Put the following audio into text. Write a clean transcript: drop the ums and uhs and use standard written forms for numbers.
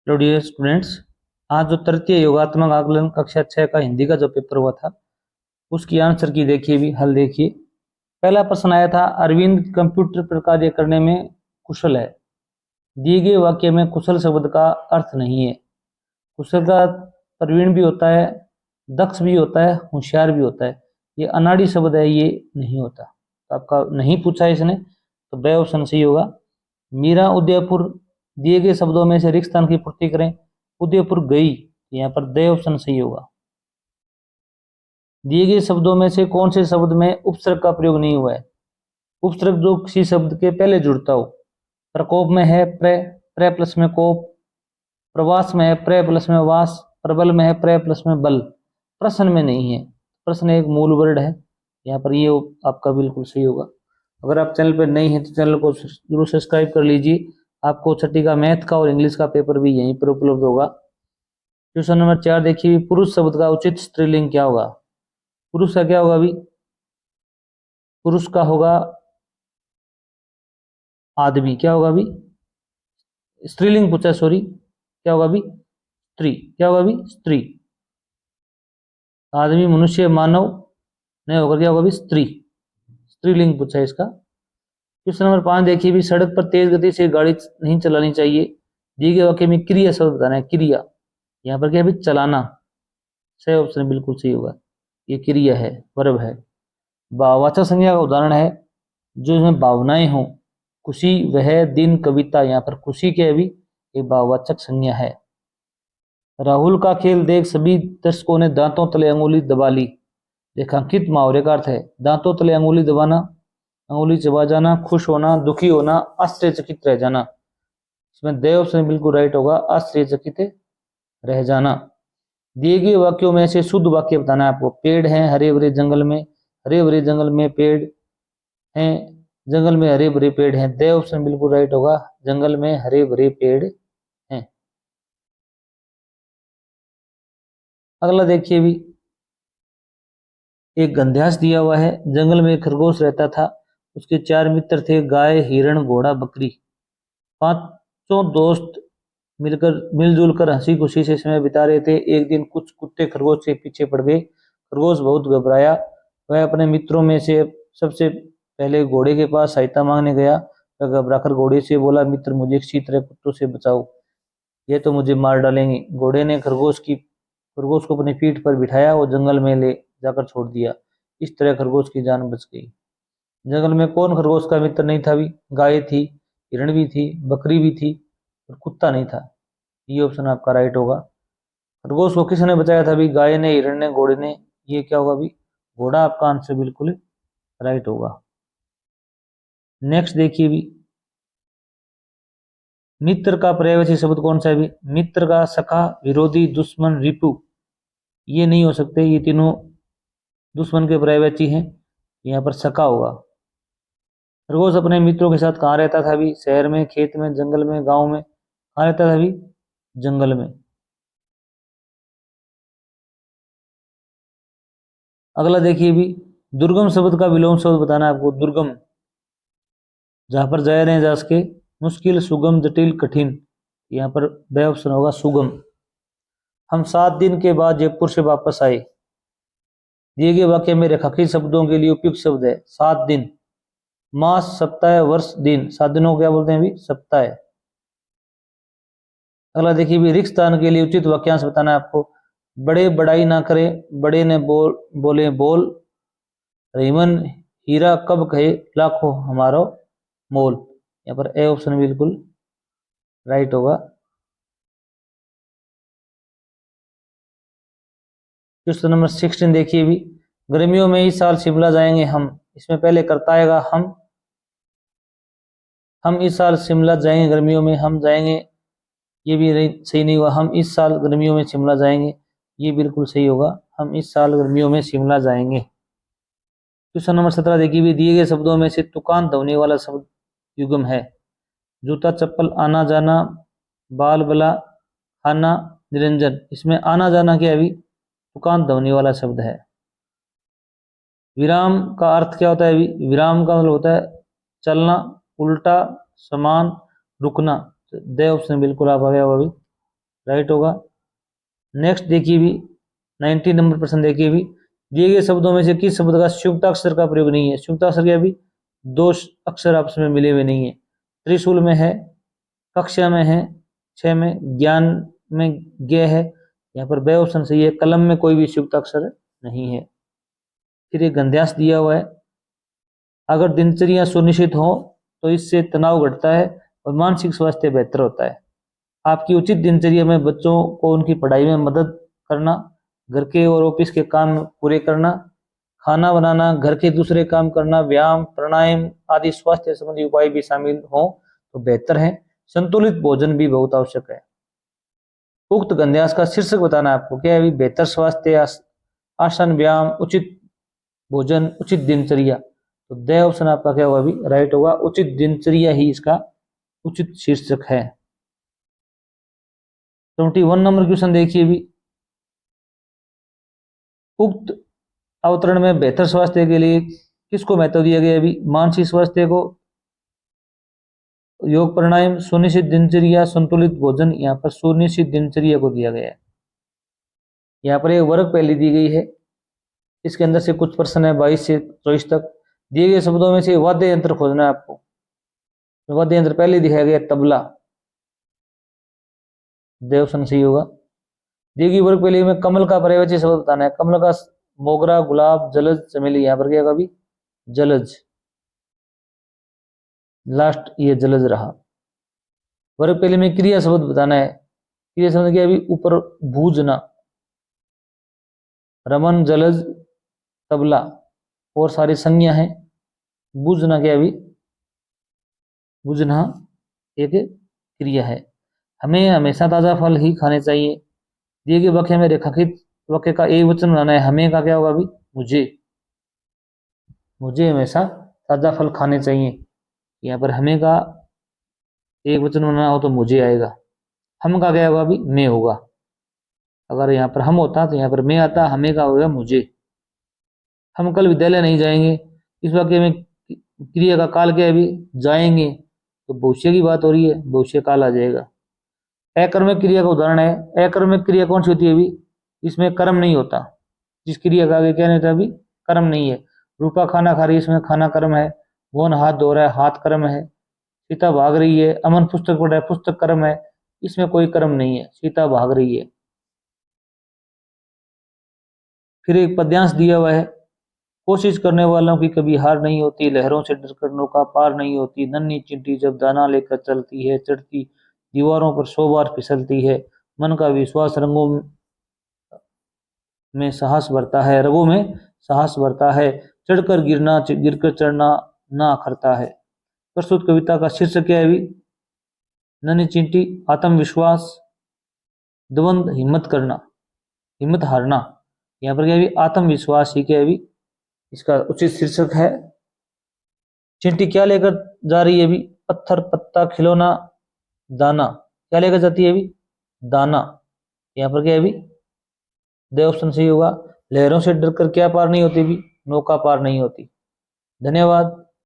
Hello dear students. आज जो तृतीय योगात्मक आकलन कक्षा 6 का हिंदी का जो पेपर हुआ था उसकी आंसर की देखिए, भी हल देखिए। पहला प्रश्न आया था, अरविंद कंप्यूटर पर कार्य करने में कुशल है। दिए गए वाक्य में कुशल शब्द का अर्थ नहीं है। कुशल का प्रवीण भी होता है, दक्ष भी होता है, होशियार भी होता है। ये अनाड़ी शब्द है, ये नहीं होता। तो आपका नहीं पूछा है इसने, तो ब ऑप्शन सही होगा। मीरा उदयपुर, दिए गए शब्दों में से रिक्त स्थान की पूर्ति करें। उदयपुर गई, यहाँ पर द ऑप्शन सही होगा। दिए गए शब्दों में से कौन से शब्द में उपसर्ग का प्रयोग नहीं हुआ है। उपसर्ग जो किसी शब्द के पहले जुड़ता हो। प्रकोप में है प्र, प्र प्लस में कोप। प्रवास में है प्र प्लस में वास। प्रबल में है प्र प्लस में बल। प्रश्न में नहीं है। प्रश्न एक मूल वर्ड है, यहाँ पर ये आपका बिल्कुल सही होगा। अगर आप चैनल पर नहीं है तो चैनल को जरूर सब्सक्राइब कर लीजिए। आपको छठी का मैथ का और इंग्लिश का पेपर भी यहीं पर उपलब्ध होगा। क्वेश्चन नंबर 4 देखिए, पुरुष शब्द का उचित स्त्रीलिंग क्या होगा। पुरुष का क्या होगा अभी, पुरुष का होगा आदमी। क्या होगा अभी, स्त्रीलिंग पूछा, सॉरी, क्या होगा अभी, स्त्री। क्या होगा अभी, स्त्री। आदमी, मनुष्य, मानव नहीं होगा, क्या होगा अभी, स्त्री। स्त्रीलिंग पूछा है इसका। क्वेश्चन नंबर 5 देखिए, भी सड़क पर तेज गति से गाड़ी नहीं चलानी चाहिए। दिए गए वाक्य में क्रिया शब्द बताना है। क्रिया, यहाँ पर क्या है, चलाना। सही ऑप्शन बिल्कुल सही होगा, ये क्रिया है, वर्ब है। भाववाचक संज्ञा का उदाहरण है जो इसमें भावनाएं हों। खुशी, वह, दिन, कविता। यहाँ पर खुशी के भी एक भाववाचक संज्ञा है। राहुल का खेल देख सभी दर्शकों ने दांतों तले अंगुली दबा ली। रेखांकित मुहावरे का अर्थ है दांतों तले अंगुली दबाना, अंगुली चबा जाना, खुश होना, दुखी होना, आश्चर्यचकित रह जाना। इसमें द ऑप्शन बिल्कुल राइट होगा, आश्चर्यचकित रह जाना। दिए गए वाक्यों में से शुद्ध वाक्य बताना है आपको। पेड़ हैं हरे भरे जंगल में, हरे भरे जंगल में पेड़ हैं, जंगल में हरे भरे पेड़ हैं। द ऑप्शन बिल्कुल राइट होगा, जंगल में हरे भरे पेड़ हैं। अगला देखिए, भी एक गंध्यास दिया हुआ है। जंगल में एक खरगोश रहता था, उसके 4 मित्र थे, गाय, हिरण, घोड़ा, बकरी। पांचों दोस्त मिलजुल कर हंसी खुशी से समय बिता रहे थे। एक दिन कुछ कुत्ते खरगोश के पीछे पड़ गए। खरगोश बहुत घबराया। वह अपने मित्रों में से सबसे पहले घोड़े के पास सहायता मांगने गया। वह घबराकर घोड़े से बोला, मित्र, मुझे किसी तरह कुत्तों से बचाओ, ये तो मुझे मार डालेंगे। घोड़े ने खरगोश को अपनी पीठ पर बिठाया और जंगल में ले जाकर छोड़ दिया। इस तरह खरगोश की जान बच गई। जंगल में कौन खरगोश का मित्र नहीं था भी, गाय थी, हिरण भी थी, बकरी भी थी और कुत्ता नहीं था। ये ऑप्शन आपका राइट होगा। खरगोश को किसने बचाया था भी, गाय ने, हिरण ने, घोड़े ने। ये क्या होगा भी, घोड़ा आपका आंसर बिल्कुल राइट होगा। नेक्स्ट देखिए, भी मित्र का पर्यायवाची शब्द कौन सा है भी। मित्र का सखा, विरोधी, दुश्मन, रिपु। ये नहीं हो सकते, ये तीनों दुश्मन के पर्यायवाची हैं। यहाँ पर सखा होगा। खरगोश अपने मित्रों के साथ कहाँ रहता था भी, शहर में, खेत में, जंगल में, गांव में। कहाँ रहता था भी, जंगल में। अगला देखिए, भी दुर्गम शब्द का विलोम शब्द बताना है आपको। दुर्गम, जहां पर जाए रहे जा सके। मुश्किल, सुगम, जटिल, कठिन। यहाँ पर ब ऑप्शन होगा, सुगम। हम 7 दिन के बाद जयपुर से वापस आए। दिए गए वाक्य में रेखांकित शब्दों के लिए उपयुक्त शब्द है 7 दिन। मास, सप्ताह, वर्ष, दिन। 7 दिनों को क्या बोलते हैं भी, सप्ताह। अगला देखिए, भी रिक्त स्थान के लिए उचित वाक्यांश बताना है आपको। बड़े बड़ाई ना करें, बड़े ने बोले बोल। रहीमन, हीरा कब कहे, लाखों हमारो मोल। यहाँ पर ए ऑप्शन बिल्कुल राइट होगा। क्वेश्चन नंबर 16 देखिए, भी गर्मियों में इस साल शिमला जाएंगे हम। इसमें पहले करता आएगा हम इस साल शिमला जाएंगे, गर्मियों में हम जाएंगे। ये भी सही नहीं हुआ, हम इस साल गर्मियों में शिमला जाएंगे। ये बिल्कुल सही होगा, हम इस साल गर्मियों में शिमला जाएंगे। क्वेश्चन नंबर 17 देखिए, भी दिए गए शब्दों में से तुकान ध्वनि वाला शब्द युग्म है। जूता, चप्पल, आना जाना, बाल बला, खाना, निरंजन। इसमें आना जाना क्या है अभी, तुकान ध्वनि वाला शब्द है। विराम का अर्थ क्या होता है अभी, विराम का मतलब होता है चलना, उल्टा, समान, रुकना। द ऑप्शन बिल्कुल आप आ गया होगा अभी। राइट होगा। नेक्स्ट देखिए भी 90 नंबर प्रश्न देखिए भी, दिए गए शब्दों में से किस शब्द का संयुक्ताक्षर का प्रयोग नहीं है। संयुक्ताक्षर क्या भी, दो अक्षर आपस में मिले हुए नहीं है। त्रिशूल में है, कक्षा में है, 6 में, ज्ञान में ज्ञ है। यहाँ पर बे ऑप्शन सही है। कलम में कोई भी संयुक्ताक्षर नहीं है। फिर एक गंध्यास दिया हुआ है, अगर दिनचर्या सुनिश्चित हो तो इससे तनाव घटता है और मानसिक स्वास्थ्य बेहतर होता है। आपकी उचित दिनचर्या में बच्चों को उनकी पढ़ाई में मदद करना, घर के और ऑफिस के काम पूरे करना, खाना बनाना, घर के दूसरे काम करना, व्यायाम, प्राणायाम आदि स्वास्थ्य संबंधी उपाय भी शामिल हो तो बेहतर है। संतुलित भोजन भी बहुत आवश्यक है। उक्त गंध्यास का शीर्षक बताना है आपको, क्या है? बेहतर स्वास्थ्य, आसन, व्यायाम, उचित भोजन, उचित दिनचर्या। तो द ऑप्शन आपका क्या होगा? अभी राइट होगा। उचित दिनचर्या ही इसका उचित शीर्षक है। 21 नंबर क्वेश्चन देखिए भी, उक्त अवतरण में बेहतर स्वास्थ्य के लिए किसको महत्व दिया गया? अभी मानसिक स्वास्थ्य को, योग, प्राणायाम, सुनिश्चित दिनचर्या, संतुलित भोजन। यहाँ पर सुनिश्चित दिनचर्या को दिया गया है। यहाँ पर एक वर्ग पहली दी गई है, इसके अंदर से कुछ प्रश्न है 22 से 24 तक। दिए गए शब्दों में से वाद्य यंत्र खोजना है आपको। वाद्य यंत्र पहले दिखाया गया तबला, देवसन सही होगा। दिए गई वर्ग पहले में कमल का पर्यायवाची शब्द बताना है। कमल का मोगरा, गुलाब, जलज, चमेली। यहाँ पर क्या होगा? जलज। लास्ट ये जलज रहा। वर्ग पहले में क्रिया शब्द बताना है। क्रिया शब्द क्या? अभी ऊपर भूजना, रमन, जलज, तबला और सारी संज्ञा है। बुझना क्या? अभी बुझना एक क्रिया है। हमें हमेशा ताजा फल ही खाने चाहिए। दिए गए वाक्य में रेखांकित वाक्य का एक वचन बनाना है। हमें का क्या होगा? अभी मुझे, मुझे हमेशा ताजा फल खाने चाहिए। यहाँ पर हमें का एक वचन बनाना हो तो मुझे आएगा। हम का क्या होगा? अभी मैं होगा। अगर यहाँ पर हम होता तो यहाँ पर मैं आता, हमें का होगा मुझे। हम कल विद्यालय नहीं जाएंगे। इस वाक्य में क्रिया का काल क्या है? अभी जाएंगे, तो भविष्य की बात हो रही है, भविष्य काल आ जाएगा। अकर्मक क्रिया का उदाहरण है। अकर्मक क्रिया कौन सी होती है? अभी इसमें कर्म नहीं होता। जिस क्रिया का आगे क्या नहीं होता? अभी कर्म नहीं है। रूपा खाना खा रही है, इसमें खाना कर्म है। मोहन हाथ धो रहा है, हाथ कर्म है। सीता भाग रही है, अमन पुस्तक पढ़ रहा है, पुस्तक कर्म है। इसमें कोई कर्म नहीं है, सीता भाग रही है। फिर एक पद्यांश दिया हुआ है, कोशिश करने वालों की कभी हार नहीं होती, लहरों से डरकर नौका पार नहीं होती। नन्ही चिंटी जब दाना लेकर चलती है, चढ़ती दीवारों पर 100 बार फिसलती है। मन का विश्वास रंगों में साहस भरता है, रगों में साहस भरता है। चढ़कर गिरना, गिरकर चढ़ना ना अखरता है। प्रस्तुत कविता का शीर्षक क्या है? अभी नन्ही चिंटी, आत्मविश्वास, द्वंद, हिम्मत करना, हिम्मत हारना। यहाँ पर क्या है? आत्मविश्वास ही क्या है? इसका उचित शीर्षक है। चिंटी क्या लेकर जा रही है? अभी पत्थर, पत्ता, खिलौना, दाना। क्या लेकर जाती है? अभी दाना। यहाँ पर क्या है? अभी दे ऑप्शन सही होगा। लहरों से डरकर क्या पार नहीं होती? भी नौका पार नहीं होती। धन्यवाद।